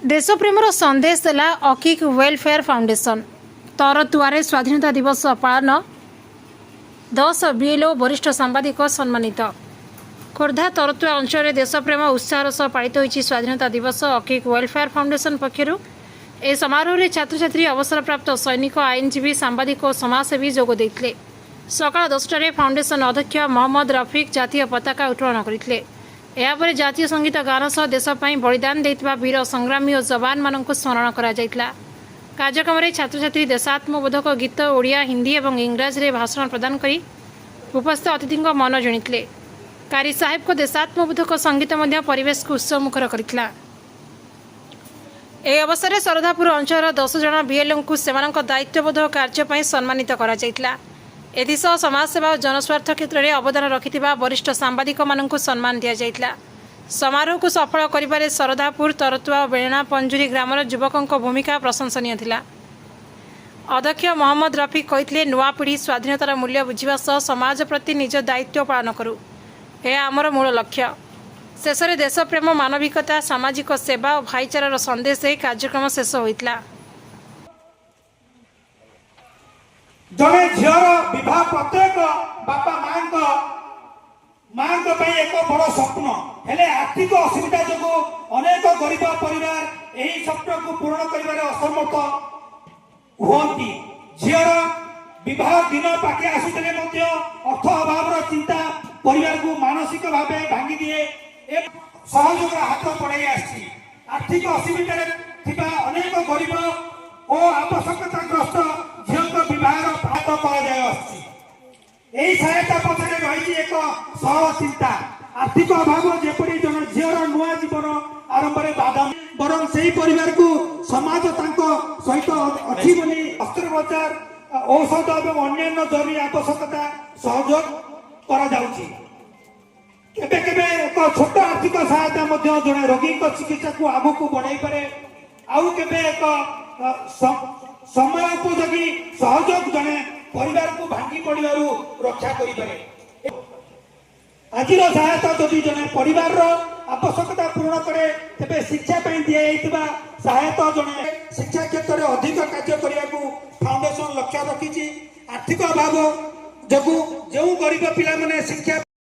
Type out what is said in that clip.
देशप्रेमर संदेश देला अकिक welfare foundation. तरतुआरे स्वाधीनता दिवस पालन 10 बीएलओ वरिष्ठ सांबादिक सम्मानित। खोर्धा तरतुआ अंचल देशप्रेम उत्साह सह पालित होइछि स्वाधीनता दिवस। अकिक वेलफेयर फाउंडेशन पक्षर ए समारोह में छात्र छात्री अवसरप्राप्त सैनिक आईनजीवी सांबादिक और समाजसेवी जोग देइथिले। सकाळ 10टारे फाउंडेशन अध्यक्ष मोहम्मद रफिक जातीय पताका उत्तोलन करथिले। यापर जातीय संगीत गान सह देशपाई बलिदान देइतबा वीर संग्रामी और जवान मानक स्मरण करा जायतिला। कार्यक्रम में छात्र छात्री देशात्मबोधक गीत ओडिया हिंदी और इंग्राजी में भाषण प्रदान करी उपस्थित अतिथि मन जणिथिले। कारी साहेब को देशात्मबोधक संगीत मध्य परिवेश को उत्सवमुखर करथिला। ए अवसर में सरदापुर अंचल 10 जन बीएलओ को सेमानक दायित्वबोध कार्य सम्मानित करा जायतिला। एथिसह समाजसेवा और जनस्वार्थ क्षेत्र में अवदान रखिथिबा वरिष्ठ सांबादिक मानक सम्मान दिया जायतिला। समारोह को सफल करिबारे सरदापुर तरतुआ बेणा पंजुरी ग्रामर युवकों भूमिका प्रशंसनीय थिला। अध्यक्ष मोहम्मद रफिक कहिथिले नुआ पीढ़ी स्वाधीनतार मूल्य बुझिबा सह समाज प्रति निज दायित्व पालन करू। यह आमर मूल लक्ष्य। शेष में देशप्रेम मानविकता सामाजिक सेवा और भाईचारार संदेश दे कार्यक्रम शेष होइतिला। जड़े झीर विवाह प्रत्येक बापा माँ एक बड़ स्वप्न हेले आर्थिक असुविधा जो अनेक गरीब परिवार यही स्वप्न को पूर्ण कर असमर्थ हुई। झीर विवाह दिन पाखे आसुले अर्थ अभाव चिंता परिवार को मानसिक भाव भांगी दिए। सहयोग हाथ बढ़ाई आर्थिक असुविधा अनेक गरीब और आवश्यकताग्रस्त झील विवाह यही सहायता पछरे रही एक सह चिंता आर्थिक अभाव जेपरी जन झीर नुआ जीवन आरंभ में बाधा बरं से परिवार को समाज सहित अच्छी बोली अस्त्रोपचार औषध और अन्य जरूरी आवश्यकता सहयोग एक छोट आर्थिक सहायता जड़े रोगी चिकित्सा को आग को बढ़ाई पारे। आउ केबे एक समय उपयोगी सहयोग जड़े परिवार को भांगी पड़ू रक्षा करें। आज सहायता जदि जड़े परिवार आवश्यकता पूर्ण करे तेरे शिक्षा दिया सहायता जड़े शिक्षा क्षेत्र में अधिक कार्य करने को फाउंडेशन लक्ष्य रखी। आर्थिक अभाव जो गरीब पिला शिक्षा